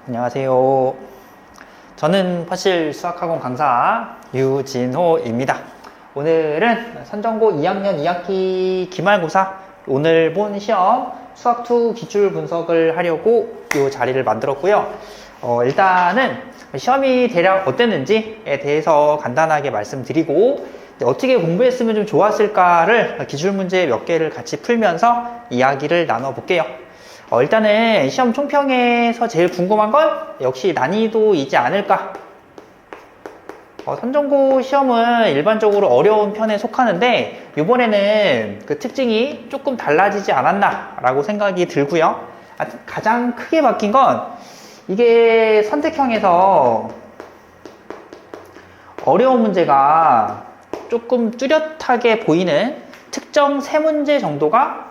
안녕하세요. 저는 퍼실 수학학원 강사 유진호입니다. 오늘은 선전고 2학년 2학기 기말고사 오늘 본 시험 수학2 기출 분석을 하려고 이 자리를 만들었고요. 일단은 시험이 대략 어땠는지에 대해서 간단하게 말씀드리고 어떻게 공부했으면 좀 좋았을까를 기출문제 몇 개를 같이 풀면서 이야기를 나눠볼게요. 일단은 시험 총평에서 제일 궁금한 건 역시 난이도이지 않을까. 선전고 시험은 일반적으로 어려운 편에 속하는데 이번에는 그 특징이 조금 달라지지 않았나 라고 생각이 들고요. 가장 크게 바뀐 건 이게 선택형에서 어려운 문제가 조금 뚜렷하게 보이는 특정 세 문제 정도가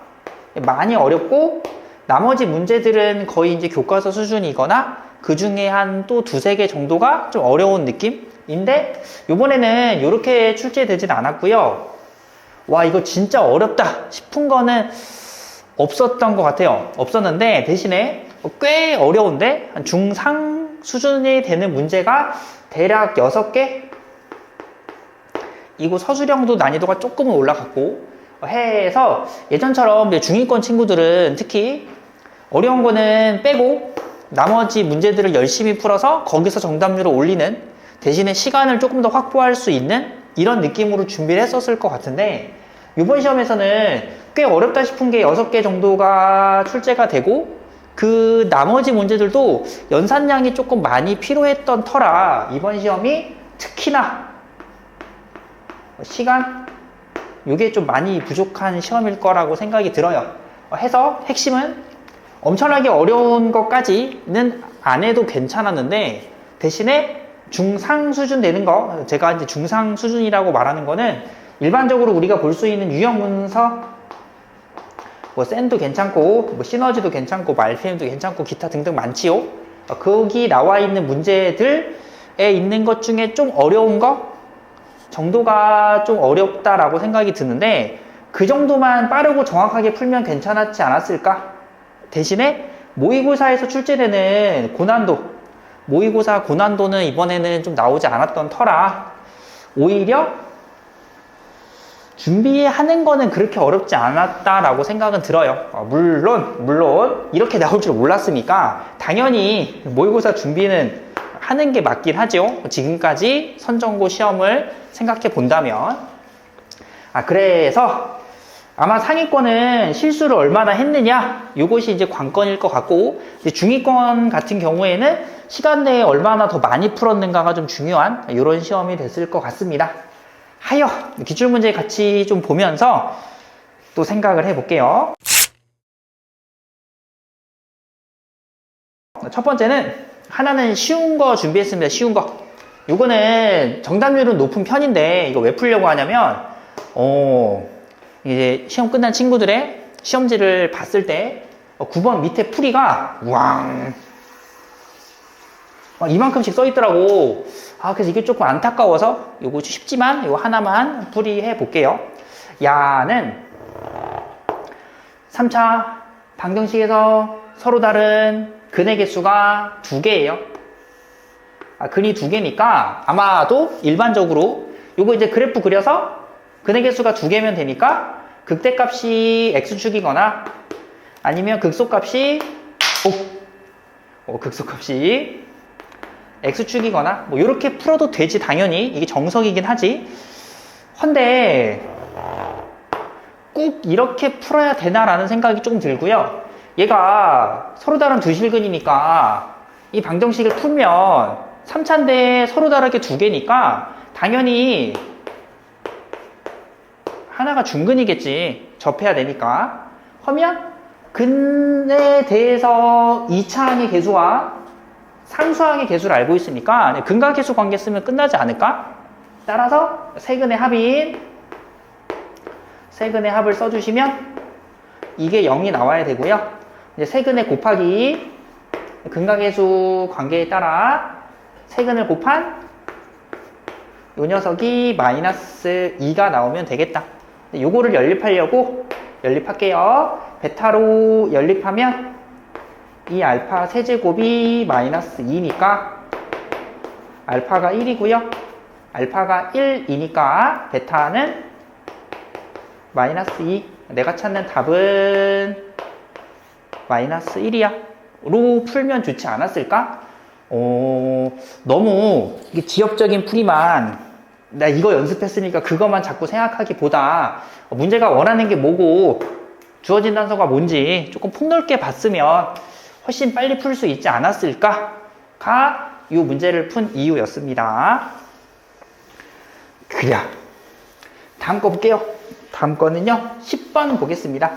많이 어렵고 나머지 문제들은 거의 이제 교과서 수준이거나 그 중에 한 또 두세 개 정도가 좀 어려운 느낌인데 이번에는 이렇게 출제되진 않았고요. 와, 이거 진짜 어렵다 싶은 거는 없었던 것 같아요. 없었는데 대신에 꽤 어려운데 한 중상 수준이 되는 문제가 대략 6개? 이거 서술형도 난이도가 조금은 올라갔고 해서 예전처럼 중위권 친구들은 특히 어려운 거는 빼고 나머지 문제들을 열심히 풀어서 거기서 정답률을 올리는 대신에 시간을 조금 더 확보할 수 있는 이런 느낌으로 준비를 했었을 것 같은데 이번 시험에서는 꽤 어렵다 싶은 게 6개 정도가 출제가 되고 그 나머지 문제들도 연산량이 조금 많이 필요했던 터라 이번 시험이 특히나 시간? 이게 좀 많이 부족한 시험일 거라고 생각이 들어요. 해서 핵심은 엄청나게 어려운 것까지는 안 해도 괜찮았는데 대신에 중상 수준 되는 거, 제가 이제 중상 수준이라고 말하는 거는 일반적으로 우리가 볼 수 있는 유형 문서 센도 괜찮고 시너지도 괜찮고 RPM도 괜찮고 기타 등등 많지요. 거기 나와 있는 문제들에 있는 것 중에 좀 어려운 거 정도가 좀 어렵다라고 생각이 드는데 그 정도만 빠르고 정확하게 풀면 괜찮았지 않았을까? 대신에 모의고사에서 출제되는 고난도 모의고사 고난도는 이번에는 좀 나오지 않았던 터라 오히려 준비하는 거는 그렇게 어렵지 않았다라고 생각은 들어요. 물론 이렇게 나올 줄 몰랐으니까 당연히 모의고사 준비는 하는 게 맞긴 하죠. 지금까지 선전고 시험을 생각해 본다면 그래서 아마 상위권은 실수를 얼마나 했느냐 이것이 이제 관건일 것 같고 중위권 같은 경우에는 시간 내에 얼마나 더 많이 풀었는가가 좀 중요한 이런 시험이 됐을 것 같습니다. 하여 기출문제 같이 좀 보면서 또 생각을 해볼게요. 첫 번째는 하나는 쉬운 거 준비했습니다. 쉬운 거. 요거는 정답률은 높은 편인데 이거 왜 풀려고 하냐면 이제 시험 끝난 친구들의 시험지를 봤을 때 9번 밑에 풀이가 우왕 이만큼씩 써 있더라고. 그래서 이게 조금 안타까워서 요거 쉽지만 요거 하나만 풀이해 볼게요. 야는 3차 방정식에서 서로 다른 근의 개수가 2개예요. 근이 2개니까 아마도 일반적으로 요거 이제 그래프 그려서 근의 개수가 2개면 되니까 극대값이 x축이거나 아니면 극소값이 극소값이 x축이거나 이렇게 풀어도 되지. 당연히 이게 정석이긴 하지. 헌데 꼭 이렇게 풀어야 되나라는 생각이 조금 들고요. 얘가 서로 다른 두 실근이니까 이 방정식을 풀면 3차인데 서로 다르게 2개니까 당연히 하나가 중근이겠지. 접해야 되니까. 하면 근에 대해서 2차항의 개수와 상수항의 개수를 알고 있으니까 근각계수 관계 쓰면 끝나지 않을까? 따라서 세근의 합인 세근의 합을 써주시면 이게 0이 나와야 되고요. 이제 세근의 곱하기 근각계수 관계에 따라 세근을 곱한 요 녀석이 마이너스 2가 나오면 되겠다. 요거를 연립하려고 연립할게요. 베타로 연립하면 이 알파 세제곱이 마이너스 2니까 알파가 1이고요. 알파가 1이니까 베타는 마이너스 2. 내가 찾는 답은 마이너스 1이야. 로 풀면 좋지 않았을까? 너무 이게 지엽적인 풀이만 나 이거 연습했으니까 그것만 자꾸 생각하기보다 문제가 원하는 게 뭐고 주어진 단서가 뭔지 조금 폭넓게 봤으면 훨씬 빨리 풀 수 있지 않았을까가 이 문제를 푼 이유였습니다. 그래. 다음 거 볼게요. 다음 거는요. 10번 보겠습니다.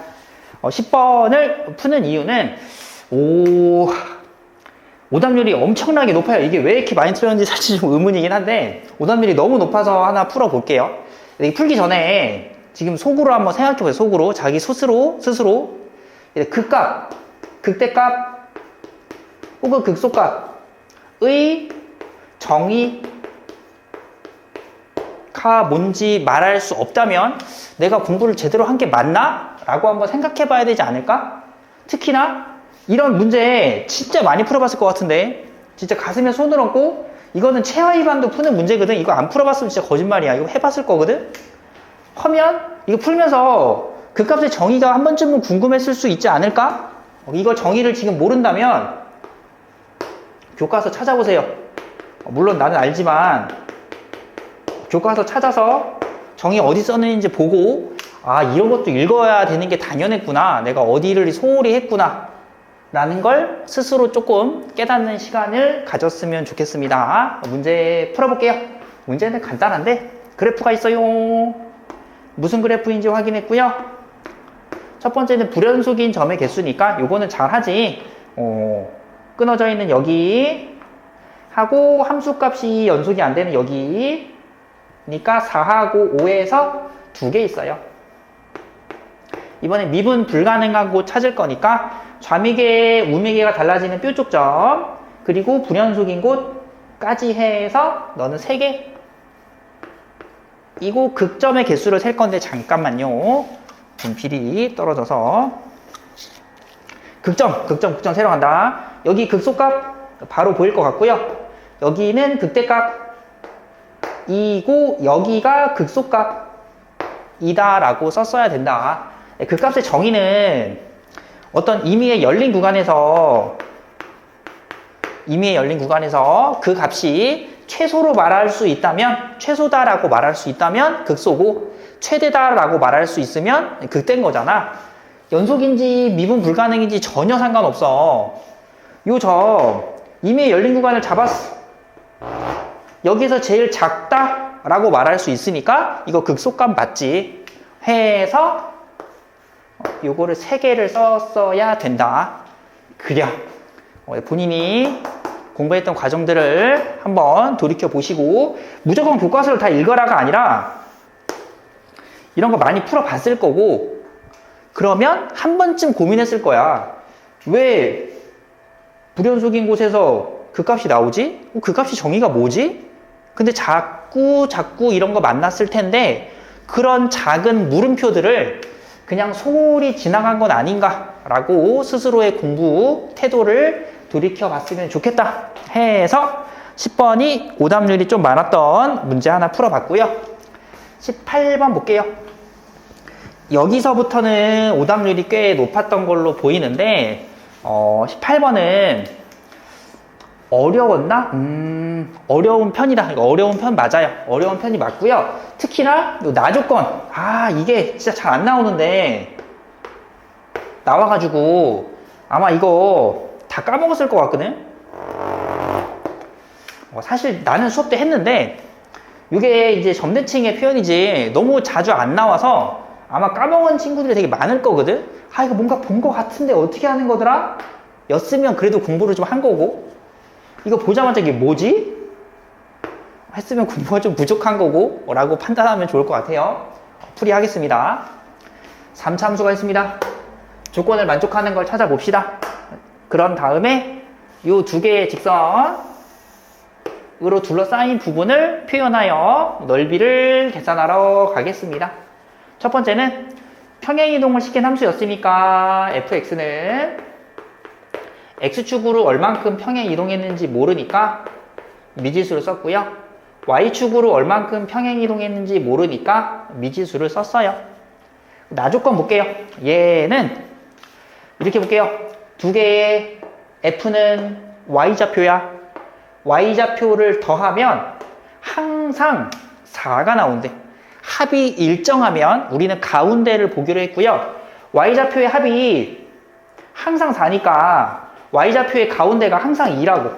10번을 푸는 이유는 오답률이 엄청나게 높아요. 이게 왜 이렇게 많이 틀렸는지 사실 좀 의문이긴 한데 오답률이 너무 높아서 하나 풀어볼게요. 풀기 전에 지금 속으로 한번 생각해보세요. 속으로 자기 스스로 극값, 극대값 혹은 극소값의 정의가 뭔지 말할 수 없다면 내가 공부를 제대로 한 게 맞나? 라고 한번 생각해 봐야 되지 않을까? 특히나 이런 문제 진짜 많이 풀어봤을 것 같은데 진짜 가슴에 손을 얹고 이거는 체하위반도 푸는 문제거든. 이거 안 풀어봤으면 진짜 거짓말이야. 이거 해봤을 거거든. 하면 이거 풀면서 그 값의 정의가 한 번쯤은 궁금했을 수 있지 않을까? 이거 정의를 지금 모른다면 교과서 찾아보세요. 물론 나는 알지만 교과서 찾아서 정의 어디 써있는지 보고 이런 것도 읽어야 되는 게 당연했구나. 내가 어디를 소홀히 했구나. 라는 걸 스스로 조금 깨닫는 시간을 가졌으면 좋겠습니다. 문제 풀어볼게요. 문제는 간단한데 그래프가 있어요. 무슨 그래프인지 확인했고요. 첫 번째는 불연속인 점의 개수니까 요거는 잘하지. 끊어져 있는 여기 하고 함수값이 연속이 안 되는 여기 니까 4하고 5에서 2개 있어요. 이번에 미분 불가능한 곳 찾을 거니까 좌미계, 우미계가 달라지는 뾰족점 그리고 불연속인 곳까지 해서 너는 3개. 이거 극점의 개수를 셀 건데 잠깐만요. 분필이 떨어져서 극점 세러 간다. 여기 극소값 바로 보일 것 같고요. 여기는 극대값이고 여기가 극소값이다 라고 썼어야 된다. 그 값의 정의는 어떤 임의의 열린 구간에서 그 값이 최소로 말할 수 있다면 최소다라고 말할 수 있다면 극소고 최대다라고 말할 수 있으면 극대인 거잖아. 연속인지 미분 불가능인지 전혀 상관없어. 요 점 임의의 열린 구간을 잡았어. 여기서 제일 작다라고 말할 수 있으니까 이거 극소값 맞지 해서 요거를 3개를 썼어야 된다. 그려. 본인이 공부했던 과정들을 한번 돌이켜 보시고 무조건 교과서를 다 읽어라가 아니라 이런 거 많이 풀어봤을 거고 그러면 한 번쯤 고민했을 거야. 왜 불연속인 곳에서 그 값이 나오지? 그 값이 정의가 뭐지? 근데 자꾸 이런 거 만났을 텐데 그런 작은 물음표들을 그냥 소홀히 지나간 건 아닌가 라고 스스로의 공부 태도를 돌이켜 봤으면 좋겠다 해서 10번이 오답률이 좀 많았던 문제 하나 풀어봤고요. 18번 볼게요. 여기서부터는 오답률이 꽤 높았던 걸로 보이는데 18번은 어려웠나? 어려운 편이다. 이거 어려운 편 맞아요. 어려운 편이 맞고요. 특히나 나조건. 이게 진짜 잘 안 나오는데 나와가지고 아마 이거 다 까먹었을 것 같거든. 사실 나는 수업 때 했는데 이게 이제 점대칭의 표현이지 너무 자주 안 나와서 아마 까먹은 친구들이 되게 많을 거거든. 이거 뭔가 본 것 같은데 어떻게 하는 거더라? 였으면 그래도 공부를 좀 한 거고 이거 보자마자 이게 뭐지? 했으면 공부가 좀 부족한 거고 라고 판단하면 좋을 것 같아요. 풀이하겠습니다. 3차 함수가 있습니다. 조건을 만족하는 걸 찾아봅시다. 그런 다음에 이 2개의 직선으로 둘러싸인 부분을 표현하여 넓이를 계산하러 가겠습니다. 첫 번째는 평행이동을 시킨 함수였으니까 fx는 X축으로 얼만큼 평행 이동했는지 모르니까 미지수를 썼고요. Y축으로 얼만큼 평행 이동했는지 모르니까 미지수를 썼어요. 나조건 볼게요. 얘는 이렇게 볼게요. 두 개의 F는 Y좌표야. Y좌표를 더하면 항상 4가 나온대. 합이 일정하면 우리는 가운데를 보기로 했고요. Y좌표의 합이 항상 4니까 Y좌표의 가운데가 항상 2라고.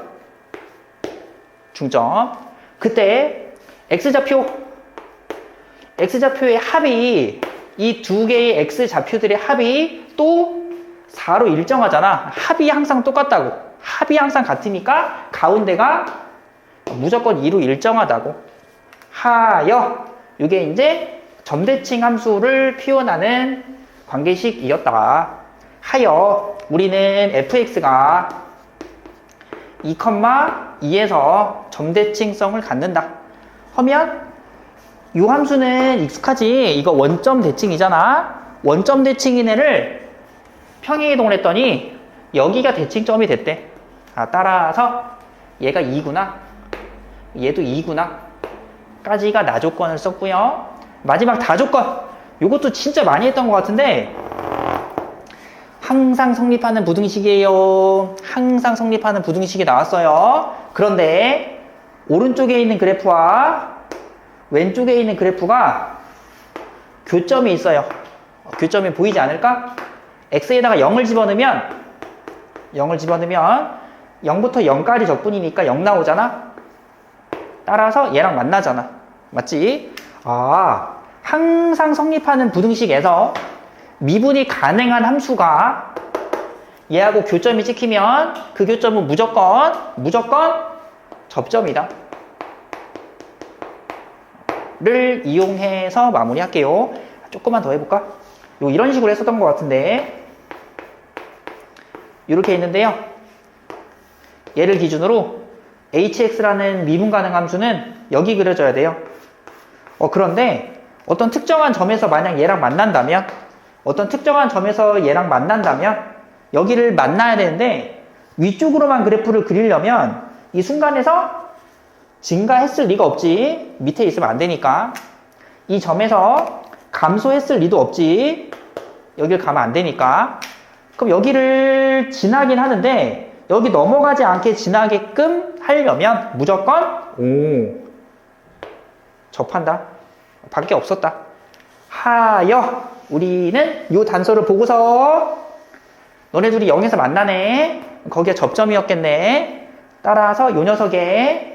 중점. 그때 X좌표의 합이 이 두 개의 X좌표들의 합이 또 4로 일정하잖아. 합이 항상 똑같다고. 합이 항상 같으니까 가운데가 무조건 2로 일정하다고. 하여 이게 이제 점대칭 함수를 표현하는 관계식이었다. 하여 우리는 fx가 2,2에서 점대칭성을 갖는다. 하면 이 함수는 익숙하지. 이거 원점 대칭이잖아. 원점 대칭인 애를 평행이동을 했더니 여기가 대칭점이 됐대. 따라서 얘가 2구나. 얘도 2구나. 까지가 나조건을 썼고요. 마지막 다조건. 이것도 진짜 많이 했던 것 같은데 항상 성립하는 부등식이에요. 항상 성립하는 부등식이 나왔어요. 그런데 오른쪽에 있는 그래프와 왼쪽에 있는 그래프가 교점이 있어요. 교점이 보이지 않을까? x에다가 0을 집어넣으면 0부터 0까지 적분이니까 0 나오잖아. 따라서 얘랑 만나잖아. 맞지? 항상 성립하는 부등식에서 미분이 가능한 함수가 얘하고 교점이 찍히면 그 교점은 무조건 접점이다. 를 이용해서 마무리할게요. 조금만 더 해볼까? 이런 식으로 했었던 것 같은데 이렇게 있는데요. 얘를 기준으로 hx라는 미분 가능 함수는 여기 그려져야 돼요. 그런데 어떤 특정한 점에서 만약 얘랑 만난다면 여기를 만나야 되는데 위쪽으로만 그래프를 그리려면 이 순간에서 증가했을 리가 없지. 밑에 있으면 안 되니까. 이 점에서 감소했을 리도 없지. 여길 가면 안 되니까. 그럼 여기를 지나긴 하는데 여기 넘어가지 않게 지나게끔 하려면 무조건 접한다. 밖에 없었다. 하여 우리는 이 단서를 보고서 너네 둘이 0에서 만나네. 거기가 접점이었겠네. 따라서 이 녀석의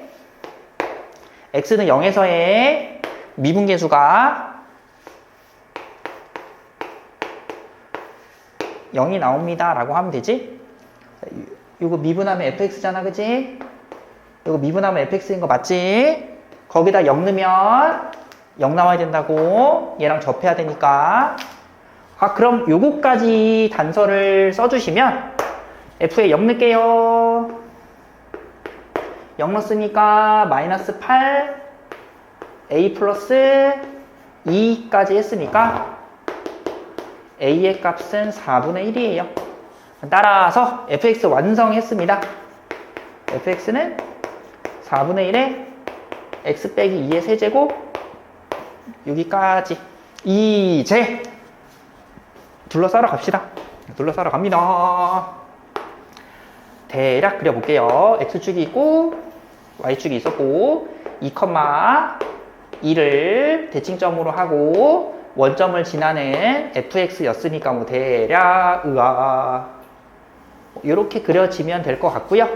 x는 0에서의 미분계수가 0이 나옵니다 라고 하면 되지. 이거 미분하면 fx잖아, 그치? 이거 미분하면 fx인 거 맞지? 거기다 0 넣으면 0 나와야 된다고. 얘랑 접해야 되니까. 그럼 요거까지 단서를 써주시면 f에 0 넣을게요. 0 넣었으니까 마이너스 8 a 플러스 2까지 했으니까 a의 값은 4분의 1이에요. 따라서 fx 완성했습니다. fx는 4분의 1에 x 빼기 2의 세제곱 여기까지. 이제 둘러싸러 갑시다. 둘러싸러 갑니다. 대략 그려볼게요. x축이 있고 y축이 있었고 2,2를 대칭점으로 하고 원점을 지나는 fx였으니까 뭐 대략 이렇게 그려지면 될 것 같고요.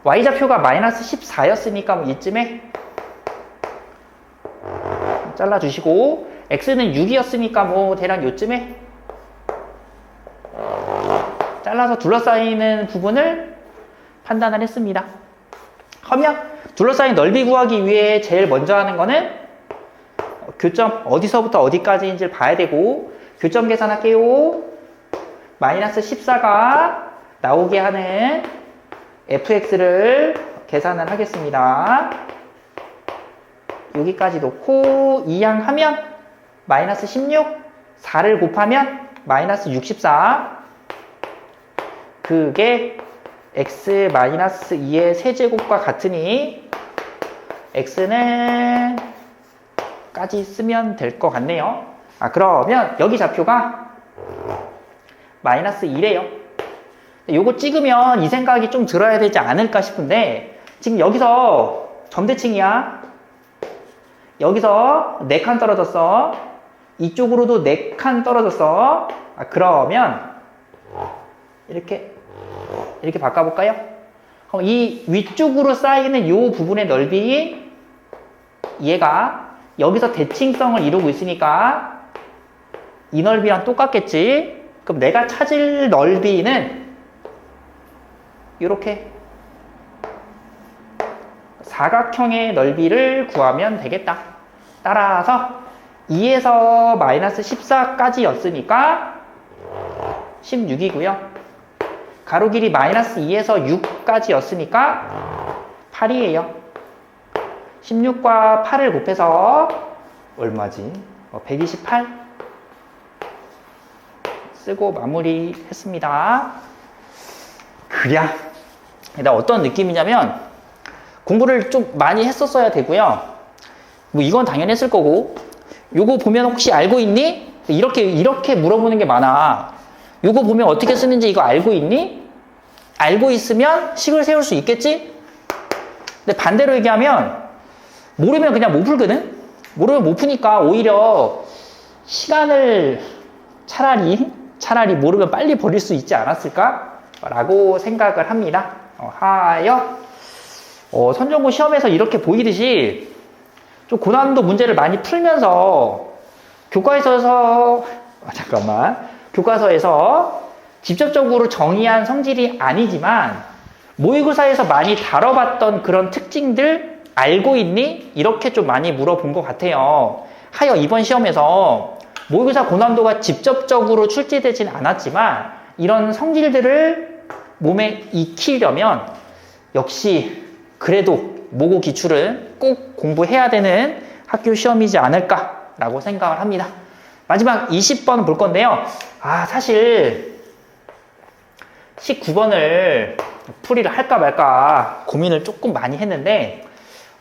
y좌표가 마이너스 14였으니까 뭐 이쯤에 잘라주시고 x는 6이었으니까 뭐 대략 요쯤에 잘라서 둘러싸이는 부분을 판단을 했습니다. 그러면 둘러싸인 넓이 구하기 위해 제일 먼저 하는 거는 교점 어디서부터 어디까지인지를 봐야 되고 교점 계산할게요. 마이너스 14가 나오게 하는 fx를 계산을 하겠습니다. 여기까지 놓고 이항하면 마이너스 16, 4를 곱하면 마이너스 64. 그게 x-2의 세제곱과 같으니 x는 까지 쓰면 될 것 같네요. 그러면 여기 좌표가 마이너스 2래요. 요거 찍으면 이 생각이 좀 들어야 되지 않을까 싶은데, 지금 여기서 점대칭이야. 여기서 4칸 떨어졌어. 이쪽으로도 4칸 떨어졌어. 그러면 이렇게 바꿔볼까요? 그럼 이 위쪽으로 쌓이는 요 부분의 넓이, 얘가 여기서 대칭성을 이루고 있으니까 이 넓이랑 똑같겠지. 그럼 내가 찾을 넓이는 이렇게 사각형의 넓이를 구하면 되겠다. 따라서 2에서 마이너스 14까지였으니까 16이고요. 가로 길이 마이너스 2에서 6까지였으니까 8이에요. 16과 8을 곱해서 얼마지? 128 쓰고 마무리했습니다. 그냥 일단 어떤 느낌이냐면, 공부를 좀 많이 했었어야 되고요. 뭐 이건 당연히 했을 거고, 요거 보면 혹시 알고 있니? 이렇게 물어보는 게 많아. 요거 보면 어떻게 쓰는지 이거 알고 있니? 알고 있으면 식을 세울 수 있겠지? 근데 반대로 얘기하면 모르면 그냥 못 풀거든? 모르면 못 푸니까 오히려 시간을 차라리 모르면 빨리 버릴 수 있지 않았을까? 라고 생각을 합니다. 선전고 시험에서 이렇게 보이듯이 좀 고난도 문제를 많이 풀면서 교과서에서 직접적으로 정의한 성질이 아니지만 모의고사에서 많이 다뤄봤던 그런 특징들 알고 있니? 이렇게 좀 많이 물어본 것 같아요. 하여 이번 시험에서 모의고사 고난도가 직접적으로 출제되진 않았지만 이런 성질들을 몸에 익히려면 역시 그래도 모고 기출은 꼭 공부해야 되는 학교 시험이지 않을까라고 생각을 합니다. 마지막 20번 볼 건데요. 사실 19번을 풀이를 할까 말까 고민을 조금 많이 했는데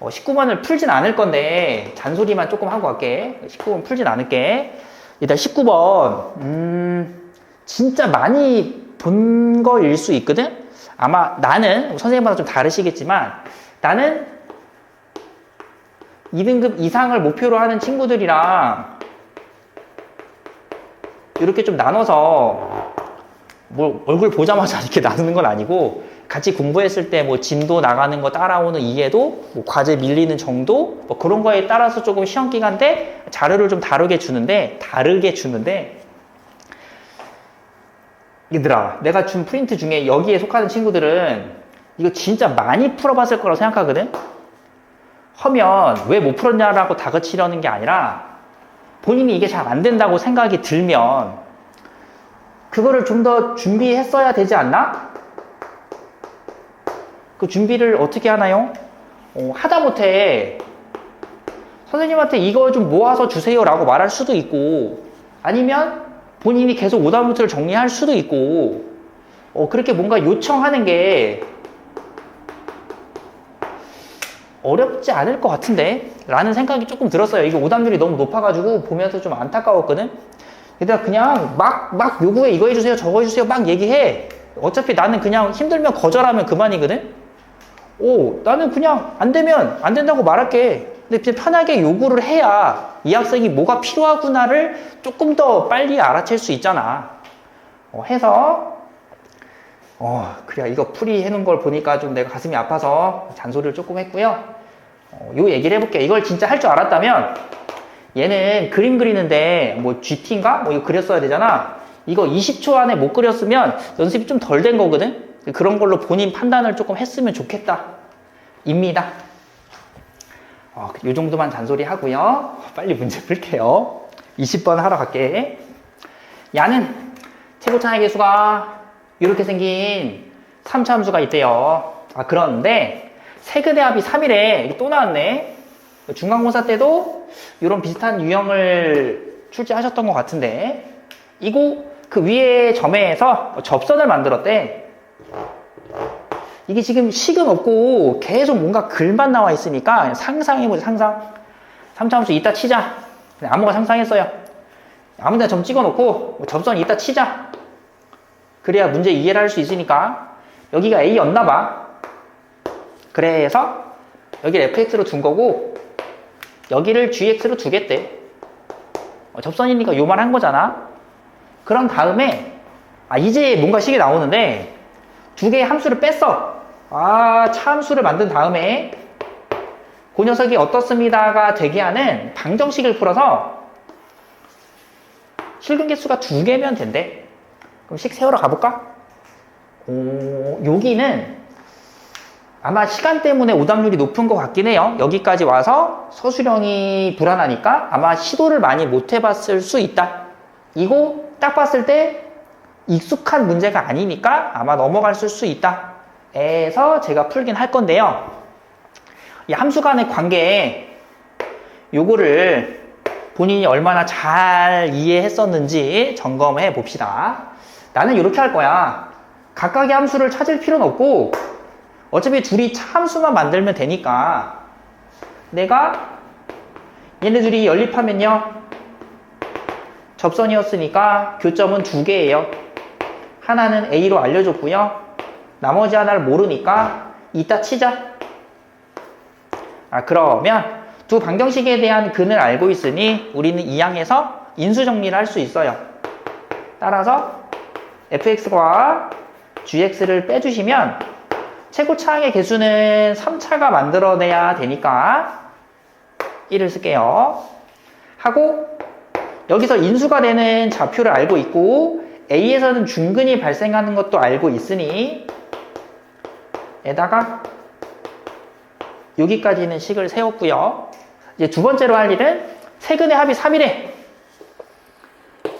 19번을 풀진 않을 건데 잔소리만 조금 하고 갈게. 19번 풀진 않을게. 일단 19번 진짜 많이 본 거일 수 있거든. 아마 나는 선생님마다 좀 다르시겠지만 나는 2등급 이상을 목표로 하는 친구들이랑 이렇게 좀 나눠서 뭐 얼굴 보자마자 이렇게 나누는 건 아니고 같이 공부했을 때 뭐 진도 나가는 거 따라오는 이해도, 뭐 과제 밀리는 정도, 뭐 그런 거에 따라서 조금 시험 기간 때 자료를 좀 다르게 주는데 얘들아, 내가 준 프린트 중에 여기에 속하는 친구들은 이거 진짜 많이 풀어봤을 거라고 생각하거든? 하면 왜 못 풀었냐라고 다그치려는 게 아니라 본인이 이게 잘 안 된다고 생각이 들면 그거를 좀 더 준비했어야 되지 않나? 그 준비를 어떻게 하나요? 하다못해 선생님한테 이거 좀 모아서 주세요 라고 말할 수도 있고, 아니면 본인이 계속 오답노트를 정리할 수도 있고, 그렇게 뭔가 요청하는 게 어렵지 않을 것 같은데? 라는 생각이 조금 들었어요. 이게 오답률이 너무 높아가지고 보면서 좀 안타까웠거든? 얘들아, 그냥 막 요구해, 이거 해주세요, 저거 해주세요, 막 얘기해. 어차피 나는 그냥 힘들면 거절하면 그만이거든? 나는 그냥 안 되면 안 된다고 말할게. 근데 그냥 편하게 요구를 해야 이 학생이 뭐가 필요하구나를 조금 더 빨리 알아챌 수 있잖아. 해서 그래, 이거 풀이 해놓은 걸 보니까 좀 내가 가슴이 아파서 잔소리를 조금 했고요. 요 얘기를 해볼게. 이걸 진짜 할 줄 알았다면 얘는 그림 그리는데 뭐 GT인가? 뭐 이거 그렸어야 되잖아. 이거 20초 안에 못 그렸으면 연습이 좀 덜 된 거거든? 그런 걸로 본인 판단을 조금 했으면 좋겠다. 입니다. 요 정도만 잔소리 하고요. 빨리 문제 풀게요. 20번 하러 갈게. 야는 최고차의 개수가 이렇게 생긴 3차 함수가 있대요. 그런데 세그대 합이 3이래. 또 나왔네. 중간고사 때도 이런 비슷한 유형을 출제하셨던 것 같은데, 이거 그 위에 점에서 접선을 만들었대. 이게 지금 식은 없고 계속 뭔가 글만 나와 있으니까 상상해보자, 상상. 3차 함수 이따 치자. 아무가 상상했어요. 아무 데나 점 찍어놓고 접선 이따 치자. 그래야 문제 이해를 할 수 있으니까. 여기가 A였나봐. 그래서 여기를 fx로 둔 거고 여기를 gx로 두겠대. 접선이니까 요 말 한 거잖아. 그런 다음에 이제 뭔가 식이 나오는데 두 개의 함수를 뺐어. 차함수를 만든 다음에 그 녀석이 어떻습니다가 되게 하는 방정식을 풀어서 실근 개수가 2개면 된대. 그럼 식 세우러 가볼까? 여기는 아마 시간 때문에 오답률이 높은 것 같긴 해요. 여기까지 와서 서술형이 불안하니까 아마 시도를 많이 못 해봤을 수 있다. 이거 딱 봤을 때 익숙한 문제가 아니니까 아마 넘어갔을 수 있다. 에서 제가 풀긴 할 건데요. 이 함수 간의 관계 요거를 본인이 얼마나 잘 이해했었는지 점검해 봅시다. 나는 이렇게 할 거야. 각각의 함수를 찾을 필요는 없고 어차피 둘이 차함수만 만들면 되니까 내가 얘네 둘이 연립하면요 접선이었으니까 교점은 2개예요. 하나는 A로 알려줬고요. 나머지 하나를 모르니까 이따 치자. 그러면 두 방정식에 대한 근을 알고 있으니 우리는 이 항에서 인수정리를 할 수 있어요. 따라서 fx과 gx를 빼주시면 최고차항의 개수는 3차가 만들어내야 되니까 1을 쓸게요. 하고 여기서 인수가 되는 좌표를 알고 있고 A에서는 중근이 발생하는 것도 알고 있으니 에다가 여기까지는 식을 세웠고요. 이제 두 번째로 할 일은 세근의 합이 3이래.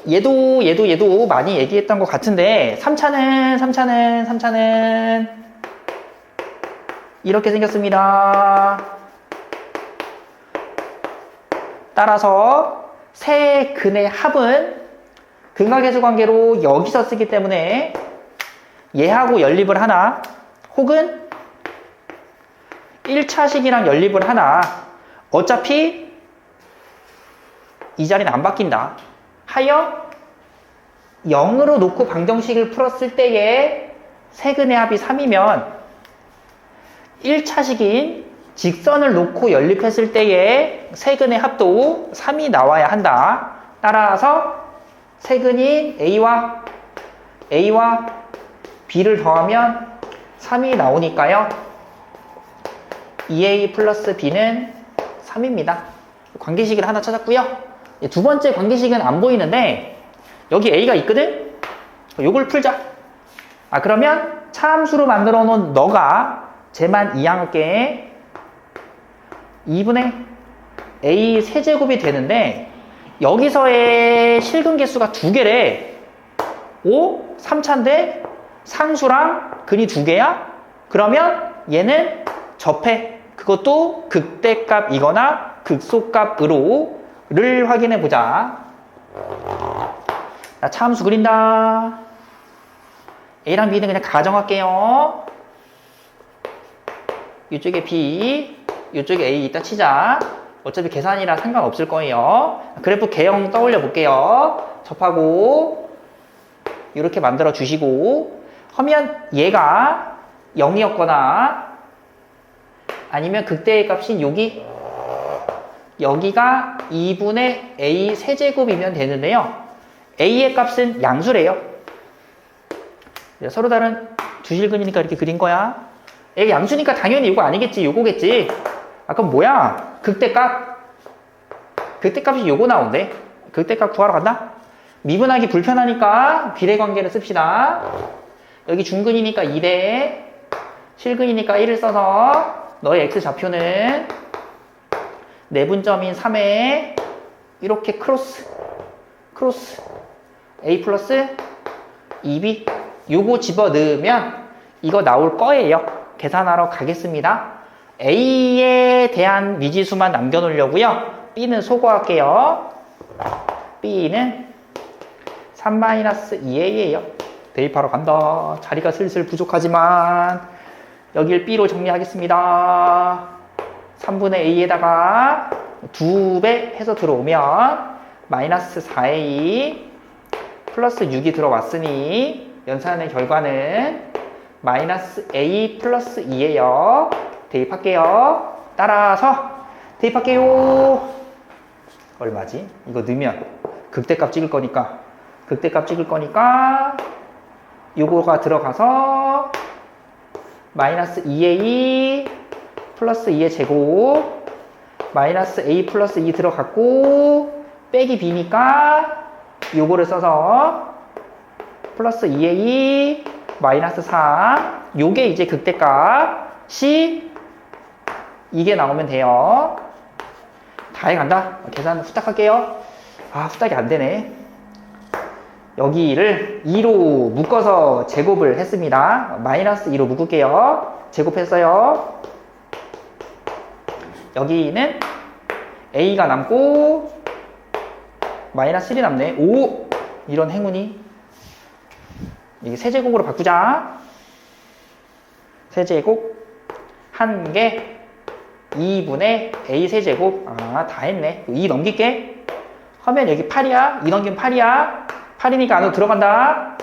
얘도 많이 얘기했던 것 같은데 3차는 이렇게 생겼습니다. 따라서 세 근의 합은 근각계수 관계로 여기서 쓰기 때문에 얘하고 연립을 하나 혹은 1차식이랑 연립을 하나 어차피 이 자리는 안 바뀐다 하여 0으로 놓고 방정식을 풀었을 때의 세근의 합이 3이면 1차식인 직선을 놓고 연립했을 때의 세근의 합도 3이 나와야 한다. 따라서 세근인 A와 B를 더하면 3이 나오니까요. 2A 플러스 B는 3입니다. 관계식을 하나 찾았고요. 두 번째 관계식은 안 보이는데 여기 A가 있거든? 요걸 풀자. 그러면 차함수로 만들어 놓은 너가 쟤만 이항할게. 2분의 A 세제곱이 되는데 여기서의 실근 개수가 2개래. 5, 3차인데 상수랑 근이 2개야? 그러면 얘는 접해. 그것도 극대값이거나 극소값으로 를 확인해 보자. 나 차함수 그린다. A랑 B는 그냥 가정할게요. 이쪽에 B, 이쪽에 A 이따 치자. 어차피 계산이라 상관없을 거예요. 그래프 개형 떠올려 볼게요. 접하고 이렇게 만들어 주시고 하면 얘가 0이었거나 아니면 극대의 값인 여기가 2분의 A 세제곱이면 되는데요. A의 값은 양수래요. 서로 다른 두 실근이니까 이렇게 그린 거야. A가 양수니까 당연히 이거 아니겠지, 요거겠지. 그럼 뭐야? 극대값이 요거 나온대. 극대값 구하러 간다? 미분하기 불편하니까 비례관계를 씁시다. 여기 중근이니까 2대 실근이니까 1을 써서 너의 x좌표는 내분점인 3에 이렇게 크로스 A 플러스 2B 요거 집어넣으면 이거 나올 거예요. 계산하러 가겠습니다. A에 대한 미지수만 남겨놓으려고요. B는 소거할게요. B는 3-2A예요. 대입하러 간다. 자리가 슬슬 부족하지만 여길 B로 정리하겠습니다. 3분의 A에다가 2배 해서 들어오면 마이너스 4A 플러스 6이 들어왔으니 연산의 결과는 마이너스 A 플러스 2예요. 대입할게요. 따라서 대입할게요. 얼마지? 이거 넣으면 극대값 찍을 거니까 요거가 들어가서 마이너스 2A 플러스 2의 제곱 마이너스 A 플러스 2 들어갔고 빼기 B니까 요거를 써서 플러스 2A 마이너스 4 요게 이제 극대값이 이게 나오면 돼요. 다 해간다. 계산 후딱 할게요. 후딱이 안 되네. 여기를 2로 묶어서 제곱을 했습니다. 마이너스 2로 묶을게요. 제곱했어요. 여기는 A가 남고 마이너스 1이 남네. 오! 이런 행운이. 이게 세제곱으로 바꾸자. 세제곱 1개 2분의 A 세제곱. 다 했네. 2 넘길게. 하면 여기 8이야. 2 넘기면 8이야. 8이니까 안으로 들어간다.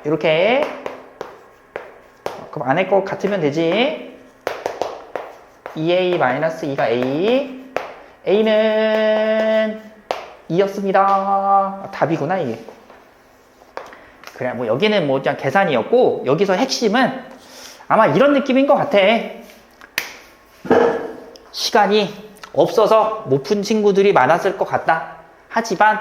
이렇게. 그럼 안에 거 같으면 되지. 2A-2가 A. A는 2였습니다. 답이구나, 이게. 그래, 뭐, 여기는 뭐, 그냥 계산이었고, 여기서 핵심은 아마 이런 느낌인 것 같아. 시간이 없어서 못 푼 친구들이 많았을 것 같다. 하지만,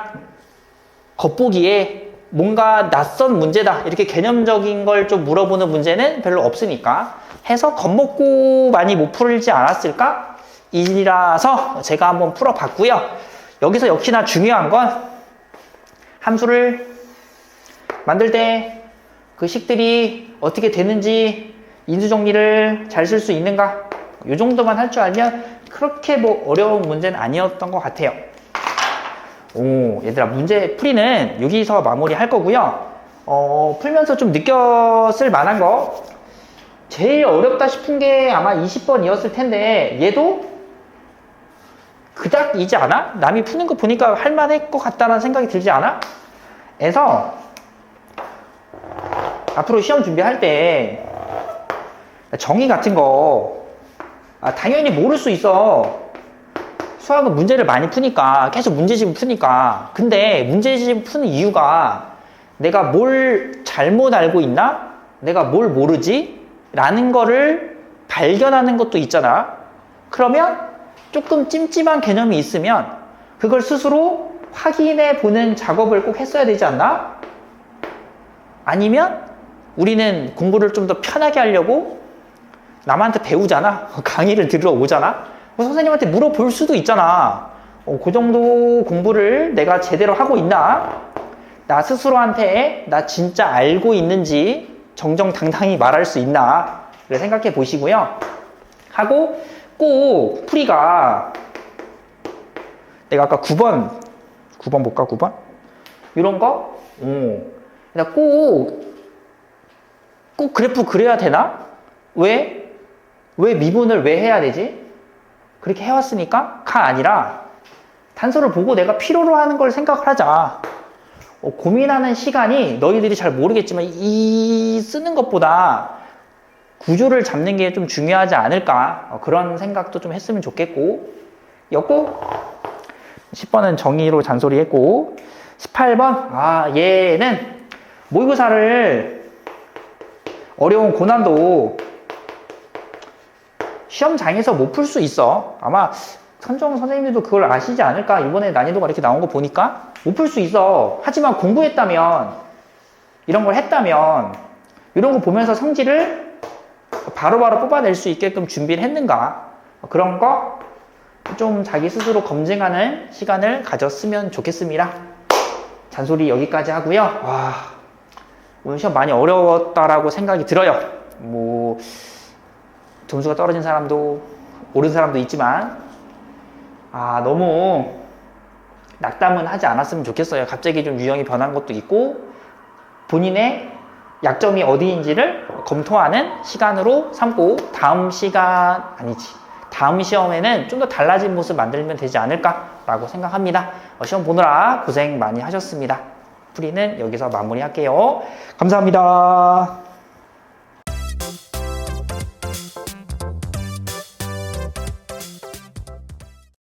겉보기에 뭔가 낯선 문제다. 이렇게 개념적인 걸 좀 물어보는 문제는 별로 없으니까. 해서 겁먹고 많이 못 풀지 않았을까? 이라서 제가 한번 풀어봤고요. 여기서 역시나 중요한 건 함수를 만들 때 그 식들이 어떻게 되는지 인수정리를 잘 쓸 수 있는가? 이 정도만 할 줄 알면 그렇게 뭐 어려운 문제는 아니었던 것 같아요. 오, 얘들아, 문제 풀이는 여기서 마무리 할 거고요. 풀면서 좀 느꼈을 만한 거 제일 어렵다 싶은 게 아마 20번이었을 텐데 얘도 그닥이지 않아? 남이 푸는 거 보니까 할만할 것 같다는 생각이 들지 않아? 그래서 앞으로 시험 준비할 때 정의 같은 거 당연히 모를 수 있어. 수학은 문제를 많이 푸니까 계속 문제집을 푸니까. 근데 문제집 푸는 이유가 내가 뭘 잘못 알고 있나? 내가 뭘 모르지? 라는 거를 발견하는 것도 있잖아. 그러면 조금 찜찜한 개념이 있으면 그걸 스스로 확인해 보는 작업을 꼭 했어야 되지 않나? 아니면 우리는 공부를 좀 더 편하게 하려고 남한테 배우잖아. 강의를 들으러 오잖아. 선생님한테 물어볼 수도 있잖아. 그 정도 공부를 내가 제대로 하고 있나? 나 스스로한테 나 진짜 알고 있는지 정정당당히 말할 수 있나? 생각해 보시고요. 하고 꼭 풀이가 내가 아까 9번 볼까? 9번? 이런 거? 그러니까 꼭 그래프 그려야 되나? 왜 미분을 왜 해야 되지? 그렇게 해왔으니까 가 아니라 단서를 보고 내가 필요로 하는 걸 생각을 하자. 고민하는 시간이 너희들이 잘 모르겠지만 이 쓰는 것보다 구조를 잡는 게 좀 중요하지 않을까. 그런 생각도 좀 했으면 좋겠고 였고 10번은 정의로 잔소리했고 18번 얘는 모의고사를 어려운 고난도 시험장에서 못 풀 수 있어. 아마 선정 선생님들도 그걸 아시지 않을까? 이번에 난이도가 이렇게 나온 거 보니까 못 풀 수 있어. 하지만 공부했다면 이런 걸 했다면 이런 거 보면서 성질을 바로바로 뽑아낼 수 있게끔 준비를 했는가? 그런 거 좀 자기 스스로 검증하는 시간을 가졌으면 좋겠습니다. 잔소리 여기까지 하고요. 오늘 시험 많이 어려웠다라고 생각이 들어요. 뭐 점수가 떨어진 사람도 오른 사람도 있지만 너무 낙담은 하지 않았으면 좋겠어요. 갑자기 좀 유형이 변한 것도 있고 본인의 약점이 어디인지를 검토하는 시간으로 삼고 다음 시험에는 좀 더 달라진 모습 만들면 되지 않을까라고 생각합니다. 시험 보느라 고생 많이 하셨습니다. 풀이는 여기서 마무리할게요. 감사합니다.